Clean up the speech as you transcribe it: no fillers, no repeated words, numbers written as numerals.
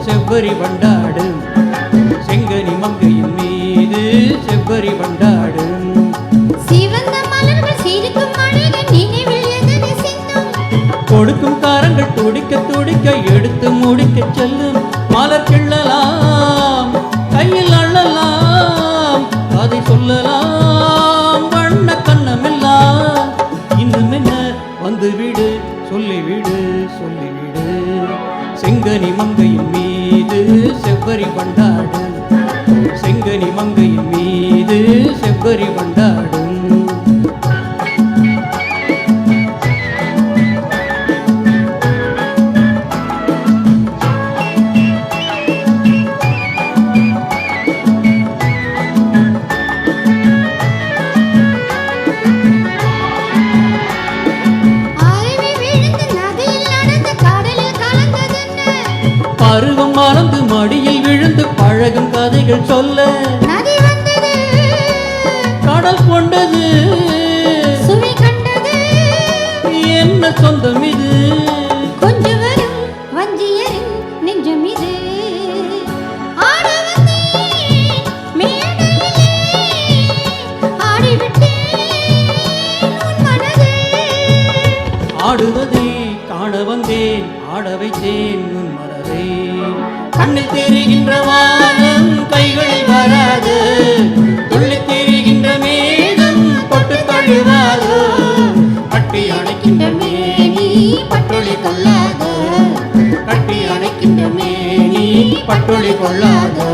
செவ்வரி வண்டாடும் செங்கனி மங்கையின் மீது செவ்வரி வண்டாடும் சிவந்த மலர்கள் சிரிக்கும் அழகன் நினைவில் எதனை சிந்தும் கொடுக்கும் காரங்கள் துடிக்க துடிக்க எடுத்து முடிக்க செல்லும் மலர் கிள்ளலாம் கையில் அள்ளலாம் அதை சொல்லலாம் வண்ண கண்ணமெல்லாம் இன்னும் என்ன வந்துவிடு சொல்லிவிடு சொல்லிவிடு செங்கனி மங்கையின் மீது செவ்வரி வண்டாடும் செங்கனி மங்கையின் மீது செவ்வரி வண்டாடும் பருவம் மறந்து மடியில் விழுந்து பழகும் கதைகள் சொல்ல நதி வந்தது கடல் கொண்டது சுவை கண்டது என்ன சொந்தம் இது கொஞ்சம் வரும் வஞ்சியரின் நெஞ்சம் இது ஆடுவதே காண வந்தேன் ஆட வைத்தேன் உன் மனதை கண்ணில் தெரிகின்ற வானம் கைகளில் வராது துள்ளி தெரிகின்ற மேகம் பொட்டு தழுவாது கட்டி அணைக்கின்ற மேனி பட்டொளி கொள்ளாது கட்டி அணைக்கின்ற மேனி பட்டொளி கொள்ளாது